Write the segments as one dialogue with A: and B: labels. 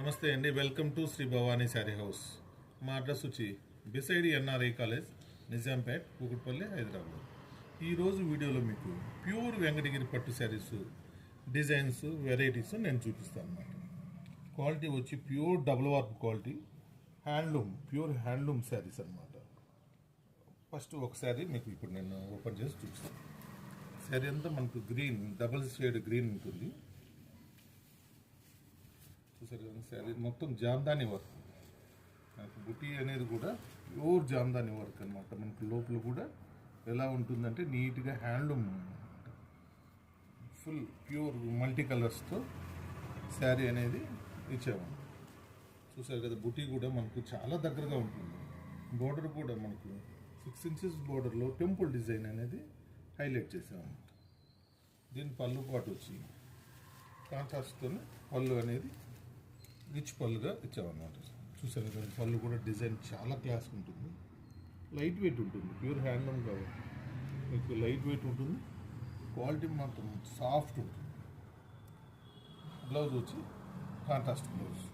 A: నమస్తే అండి, welcome to Sri Bhavani sari house. మా అడ్రస్ వచ్చి beside NRI college, Nizampet, Kukatpally, Hyderabad. ఈరోజు వీడియోలో మీకు ప్యూర్ వెంకటగిరి పట్టు శారీస్ డిజైన్స్ వెరైటీస్ నేను చూపిస్తాను అన్నమాట. క్వాలిటీ వచ్చి pure double warp quality, pure handloom saris అన్నమాట. ఫస్ట్ ఒక శారీ మీకు ఇప్పుడు నేను ఓపెన్ చేసి చూపిస్తాను. శారీ అంతా మనకు గ్రీన్, డబుల్ షేడ్ గ్రీన్ ఉంటుంది. చూసారు కదా, శారీ మొత్తం జామ్దాని వర్క్. మనకు బుటీ అనేది కూడా ప్యూర్ జామ్దాని వర్క్ అనమాట. మనకు లోపల కూడా ఎలా ఉంటుందంటే నీట్గా హ్యాండ్లూమ్, ఫుల్ ప్యూర్ మల్టీ కలర్స్తో శారీ అనేది ఇచ్చాము. చూసారు కదా, బుటీ కూడా మనకు చాలా దగ్గరగా ఉంటుంది. బోర్డర్ కూడా మనకు 6 inches బోర్డర్లో టెంపుల్ డిజైన్ అనేది హైలైట్ చేసాము. దీని పళ్ళు పాటు వచ్చి కాంట్రాస్ట్తో పళ్ళు అనేది రిచ్ పళ్ళుగా ఇచ్చామన్నమాట. చూసారు కదా, పళ్ళు కూడా డిజైన్ చాలా క్లాస్ ఉంటుంది. లైట్ వెయిట్ ఉంటుంది, ప్యూర్ హ్యాండ్లూమ్ కాబట్టి మీకు లైట్ వెయిట్ ఉంటుంది. క్వాలిటీ మాత్రం సాఫ్ట్ ఉంటుంది. బ్లౌజ్ వచ్చి కాంట్రాస్ట్ బ్లౌజ్.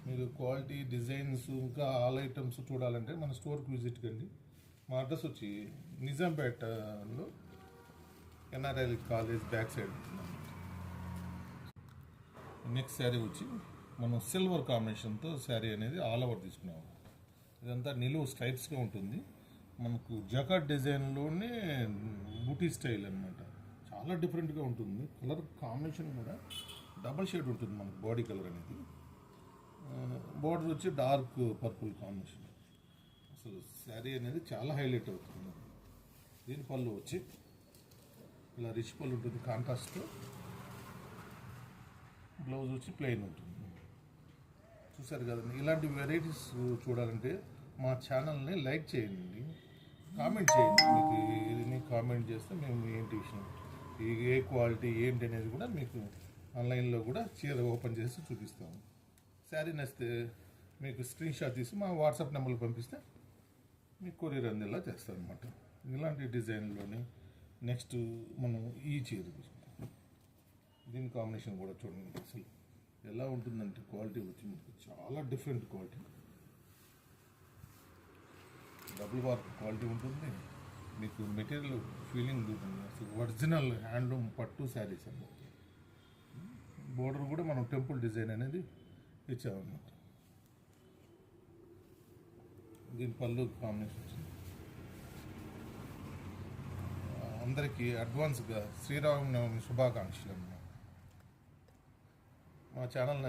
A: మీరు క్వాలిటీ, డిజైన్స్, ఇంకా ఆల్ ఐటమ్స్ చూడాలంటే మన స్టోర్కి విజిట్ కండి. మా అడ్రస్ వచ్చి నిజాంపేటలో NRI college back side. Next sari వచ్చి మనం సిల్వర్ కాంబినేషన్తో శారీ అనేది ఆల్ ఓవర్ తీసుకున్నాము. ఇదంతా నిలువు స్ట్రైప్స్గా ఉంటుంది. మనకు జకాట్ డిజైన్లోనే బూటీ స్టైల్ అనమాట. చాలా డిఫరెంట్గా ఉంటుంది. కలర్ కాంబినేషన్ కూడా డబల్ షేడ్ ఉంటుంది మనకు. బాడీ కలర్ అనేది, బార్డర్ వచ్చి డార్క్ పర్పుల్ కాంబినేషన్. అసలు శారీ అనేది చాలా హైలైట్ అవుతుంది. దీని పళ్ళు వచ్చి ఇలా రిచ్ పళ్ళు ఉంటుంది కాంట్రాస్ట్తో. బ్లౌజ్ వచ్చి ప్లెయిన్ ఉంటుంది. చూసారు కదండి, ఇలాంటి వెరైటీస్ చూడాలంటే మా ఛానల్ని లైక్ చేయండి, కామెంట్ చేయండి. మీకు ఇది కామెంట్ చేస్తే మేము ఏంటి విషయం, ఏ క్వాలిటీ ఏంటి అనేది కూడా మీకు ఆన్లైన్లో కూడా చీర ఓపెన్ చేసి చూపిస్తాము. శారీ నచ్చితే మీకు స్క్రీన్ షాట్ తీసి మా వాట్సాప్ నెంబర్కి పంపిస్తే మీకు కొరియర్ అందేలా చేస్తారనమాట. ఇలాంటి డిజైన్లోని నెక్స్ట్ మనం ఈ చీర తీసుకుంటాం. దీని కాంబినేషన్ కూడా చూడండి, అసలు ఎలా ఉంటుందంటే క్వాలిటీ వచ్చి మీకు చాలా డిఫరెంట్ క్వాలిటీ. డబుల్ వార్క్ క్వాలిటీ ఉంటుంది. మీకు మెటీరియల్ ఫీలింగ్ ఉంటుంది. అసలు ఒరిజినల్ హ్యాండ్లూమ్ పట్టు శారీస్ అన్నమాట. బోర్డర్ కూడా మనం టెంపుల్ డిజైన్ అనేది ఇచ్చామన్నమాట. దీని పళ్ళు కాంబినేషన్ వచ్చింది. అందరికీ అడ్వాన్స్గా శ్రీరామనవమి శుభాకాంక్షలు అన్నమాట. మా ఛానల్